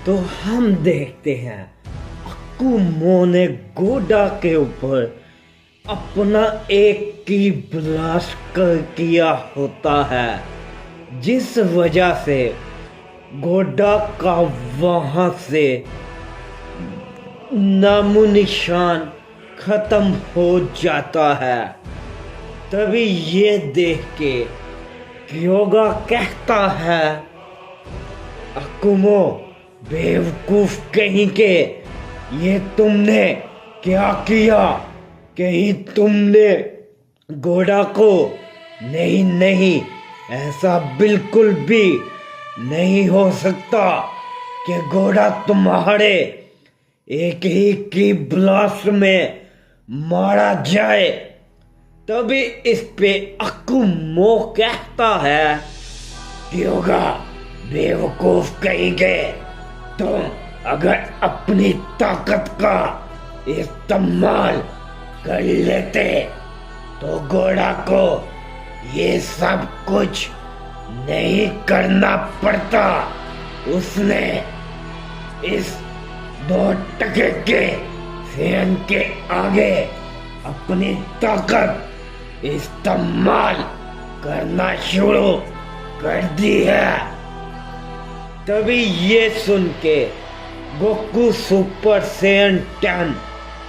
तो हम देखते हैं अक्कुमो ने गोडा के ऊपर अपना एक की ब्लास्ट कर किया होता है, जिस वजह से गोडा का वहां से नामो निशान खत्म हो जाता है। तभी ये देख के क्योगा कहता है, अक्कुमो बेवकूफ कहीं के, ये तुमने क्या किया? कहीं तुमने घोड़ा को? नहीं नहीं, ऐसा बिल्कुल भी नहीं हो सकता कि घोड़ा तुम्हारे एक ही की ब्लास्ट में मारा जाए। तभी इस पे अक्कुमो कहता है, क्योगा बेवकूफ कहेंगे, तुम अगर अपनी ताकत का इस्तेमाल कर लेते तो घोड़ा को ये सब कुछ नहीं करना पड़ता। उसने इस 2 टके के फैन के आगे अपनी ताकत इस्तेमाल करना शुरू कर दी है। तभी ये सुन के गोकू सुपर सैयन 10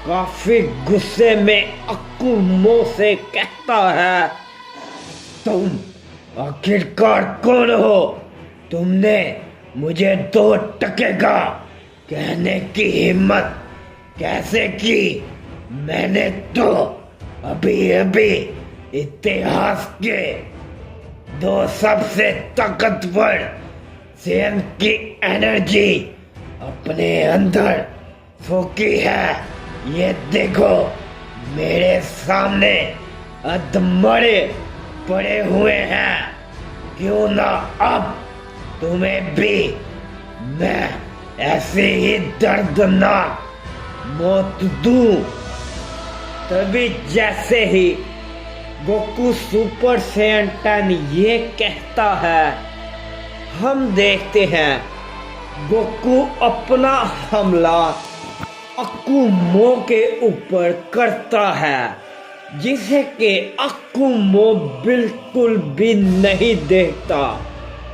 काफी गुस्से में अक्कुमो से कहता है, तुम आखिरकार कौन हो? तुमने मुझे 2 टके का कहने की हिम्मत कैसे की? मैंने तो अभी अभी इतिहास के 2 सबसे ताकतवर सैयन की एनर्जी अपने अंदर फूकी है। ये देखो, मेरे सामने अधमरे पड़े हुए हैं। क्यों ना अब तुम्हें भी मैं ऐसे ही दर्दनाक मौत दूं। तभी जैसे ही गोकू सुपर सैयन 10 ये कहता है, हम देखते हैं गोकू अपना हमला अक्कुमो के ऊपर करता है, जिसे कि अक्कुमो बिल्कुल भी नहीं देखता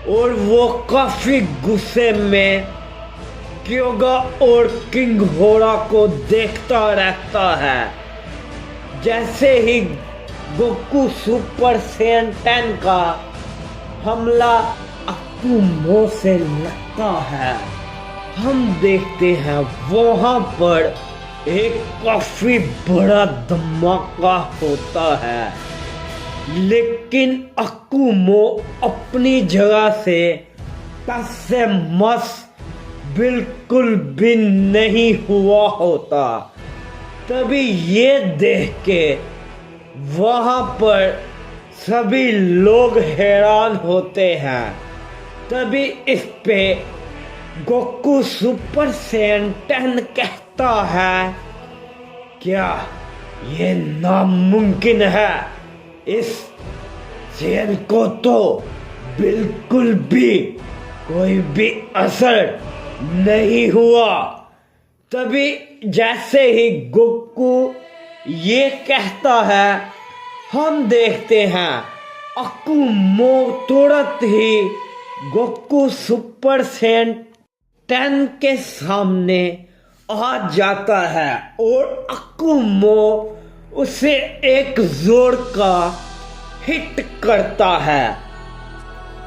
और वो काफी गुस्से में क्योगा और किंग घोड़ा को देखता रहता है। जैसे ही गोकू सुपर सैयन 10 का हमला अक्कुमो से लगता है, हम देखते हैं वहां पर एक काफी बड़ा धमाका होता है, लेकिन अक्कुमो अपनी जगह से टस से मस बिल्कुल भी नहीं हुआ होता। तभी ये देख के वहां पर सभी लोग हैरान होते हैं। तभी इस पे गोकू सुपर सैयन 10 कहता है, क्या ये नामुमकिन है? इस सैयन को तो बिल्कुल भी कोई भी असर नहीं हुआ। तभी जैसे ही गोकू ये कहता है, हम देखते हैं अक्कुमो तुरंत ही गोकू सुपर सैयन 10 के सामने आ जाता है और अक्कुमो उसे एक जोर का हिट करता है।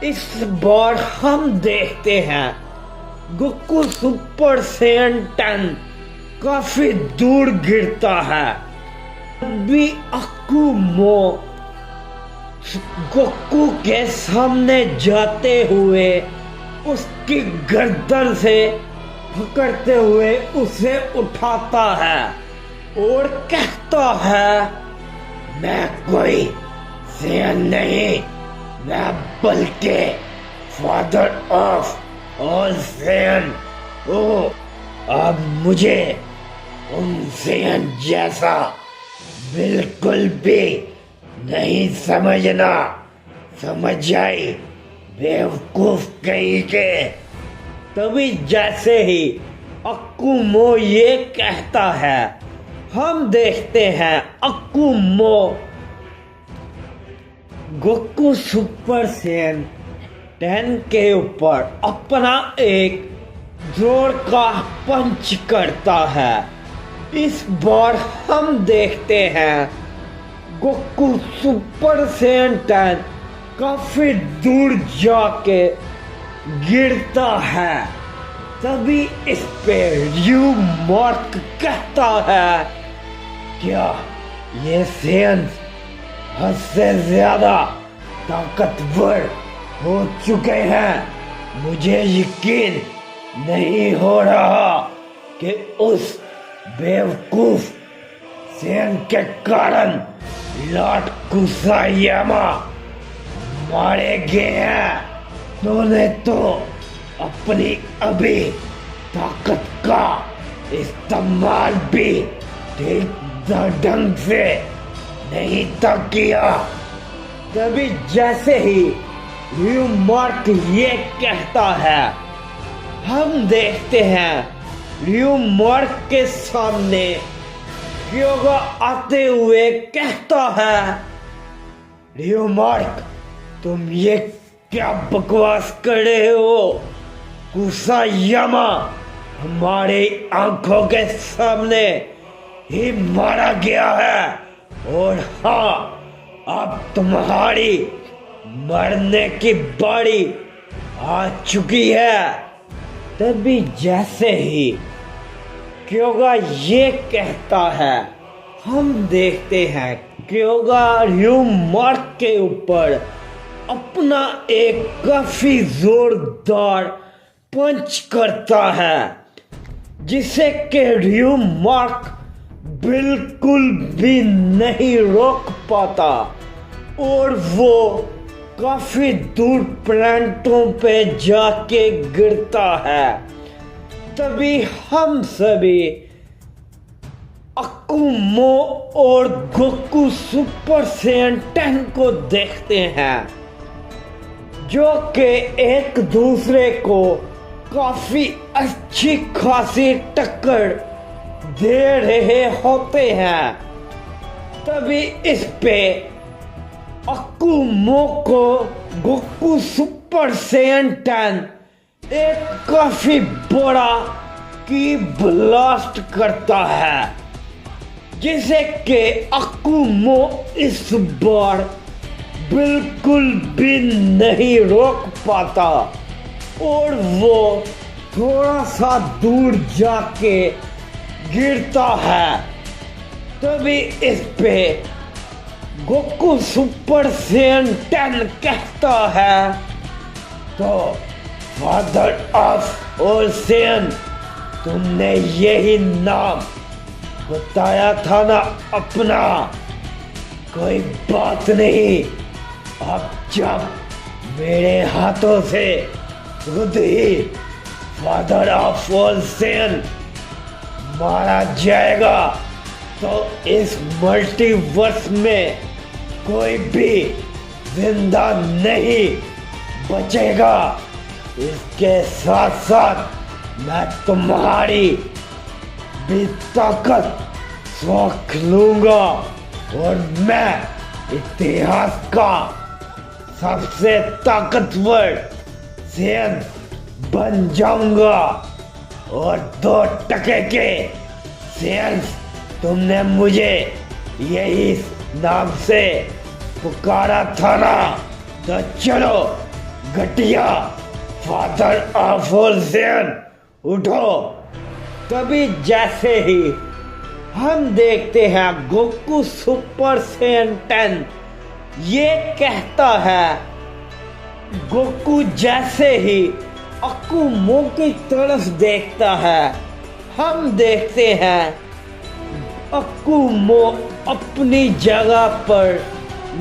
इस बार हम देखते हैं गोकू सुपर सैयन 10 काफी दूर गिरता है। अभी अक्कुमो गोकू के सामने जाते हुए उसकी गर्दन से पकड़ते हुए उसे उठाता है और कहता है, मैं कोई सैयन नहीं, मैं बल्कि फादर ऑफ ऑल सैयन हूँ। अब मुझे उन सैयन जैसा बिल्कुल भी नहीं समझना, समझ आई बेवकूफ कहीं के। तभी जैसे ही अकुमो ये कहता है, हम देखते हैं अकुमो गोकू सुपर सैयन 10 के ऊपर अपना एक जोर का पंच करता है। इस बार हम देखते हैं गोकू सुपर सैयन 10 काफी दूर जाके गिरता है। तभी इस पे रयू मार्क कहता है, क्या ये सैयन हद से ज्यादा ताकतवर हो चुके हैं। मुझे यकीन नहीं हो रहा कि उस बेवकूफ सैयन के कारण लॉर्ड कुसायामा मारे गए हैं। तूने तो अपनी अभी ताकत का इस्तेमाल भी ठीक ढंग से नहीं था किया। तभी जैसे ही रयू मार्क ये कहता है, हम देखते हैं रयू मार्क के सामने क्योगा आते हुए कहता है, रयू मार्क तुम ये क्या बकवास कर रहे हो। कुसायामा हमारे आंखों के सामने ही मारा गया है, और हाँ अब तुम्हारी मरने की बारी आ चुकी है। तभी जैसे ही क्योगा ये कहता है, हम देखते हैं क्योगा रयू मार्क के ऊपर अपना एक काफी जोरदार पंच करता है, जिसे के रयू मार्क बिल्कुल भी नहीं रोक पाता और वो काफी दूर प्लांटों पे जाके गिरता है। तभी हम सभी अकुमो और गोकू सुपर सैयन 10 को देखते हैं, जो कि एक दूसरे को काफी अच्छी खासी टक्कर दे रहे होते हैं। तभी इस पे अकुमो को गोकू सुपर सैयन 10 एक काफी बड़ा की ब्लास्ट करता है, जिसे के अकुमो इस बार बिल्कुल भी नहीं रोक पाता और वो थोड़ा सा दूर जाके गिरता है। तभी इस पे गोकू सुपर सैयन 10 कहता है, तो फादर ऑफ ऑल सैयन तुमने यही नाम बताया था ना अपना। कोई बात नहीं, अब जब मेरे हाथों से खुद ही फादर ऑफ ऑल सैयन मारा जाएगा तो इस मल्टीवर्स में कोई भी जिंदा नहीं बचेगा। इसके साथ साथ मैं तुम्हारी भी ताकत सोख लूंगा और मैं इतिहास का सबसे ताकतवर सैयन बन जाऊंगा। और 2 टके के सैयन तुमने मुझे यही नाम से पुकारा था ना, तो चलो घटिया फादर ऑफ ऑल सैयन उठो। तभी जैसे ही हम देखते हैं गोकू सुपर सैयन 10 ये कहता है, गोकू जैसे ही अकुमो की तरफ देखता है, हम देखते हैं अकुमो अपनी जगह पर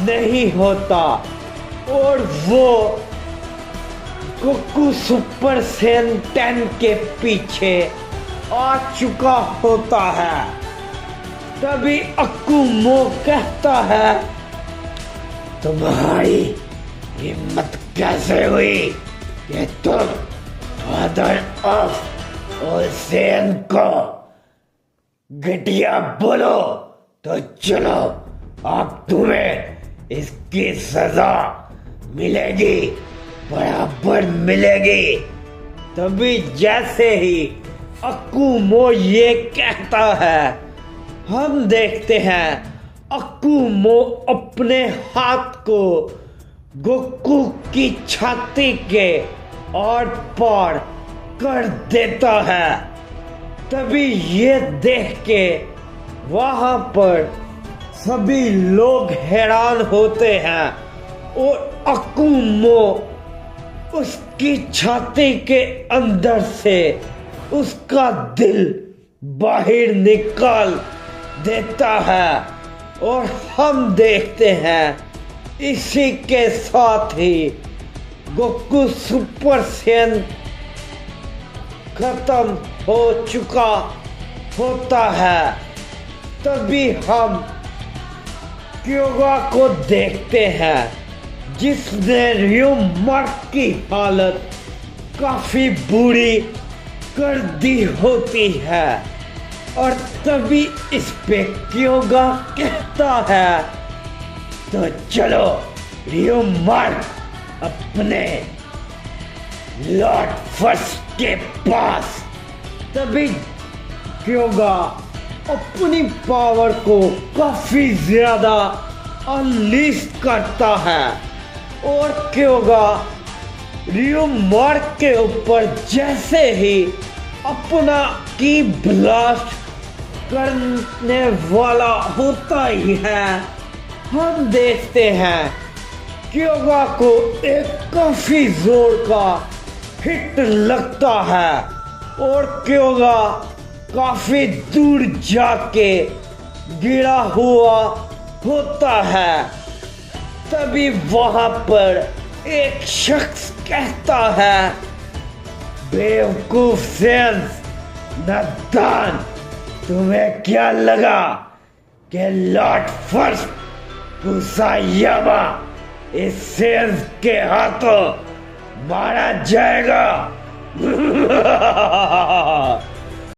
नहीं होता और वो गोकू सुपर सैयन 10 के पीछे आ चुका होता है। तभी अकुमो कहता है, तुम्हारी हिम्मत कैसे हुई कि तुम फादर ऑफ ओसेन को घटिया बोलो तो चलो, अब तुम्हें इसकी सजा मिलेगी, बराबर मिलेगी। तभी जैसे ही अकुमो ये कहता है, हम देखते हैं अकुमो अपने हाथ को गोकू की छाती के और पार कर देता है। तभी ये देख के वहां पर सभी लोग हैरान होते हैं और अकुमो उसकी छाती के अंदर से उसका दिल बाहर निकाल देता है और हम देखते हैं इसी के साथ ही गोकू सुपर सैयन खत्म हो चुका होता है। तभी हम क्योगा को देखते हैं जिसने रियोमार्क की हालत काफी बुरी कर दी होती है और तभी इस पे क्योगा कहता है, तो चलो रियोमार्क अपने लॉर्ड फर्स्ट के पास। तभी क्योगा अपनी पावर को काफी ज्यादा अनलीश करता है और क्योगा रियोमार्क के ऊपर जैसे ही अपना की ब्लास्ट करने वाला होता ही है, हम देखते हैं क्योगा को एक काफी जोर का हिट लगता है और क्योगा काफी दूर जाके गिरा हुआ होता है। तभी वहां पर एक शख्स कहता है, बेवकूफ सेंस नादान, तुम्हें क्या लगा कि लॉर्ड फर्स्ट कुसायामा इस सेंस के हाथों मारा जाएगा?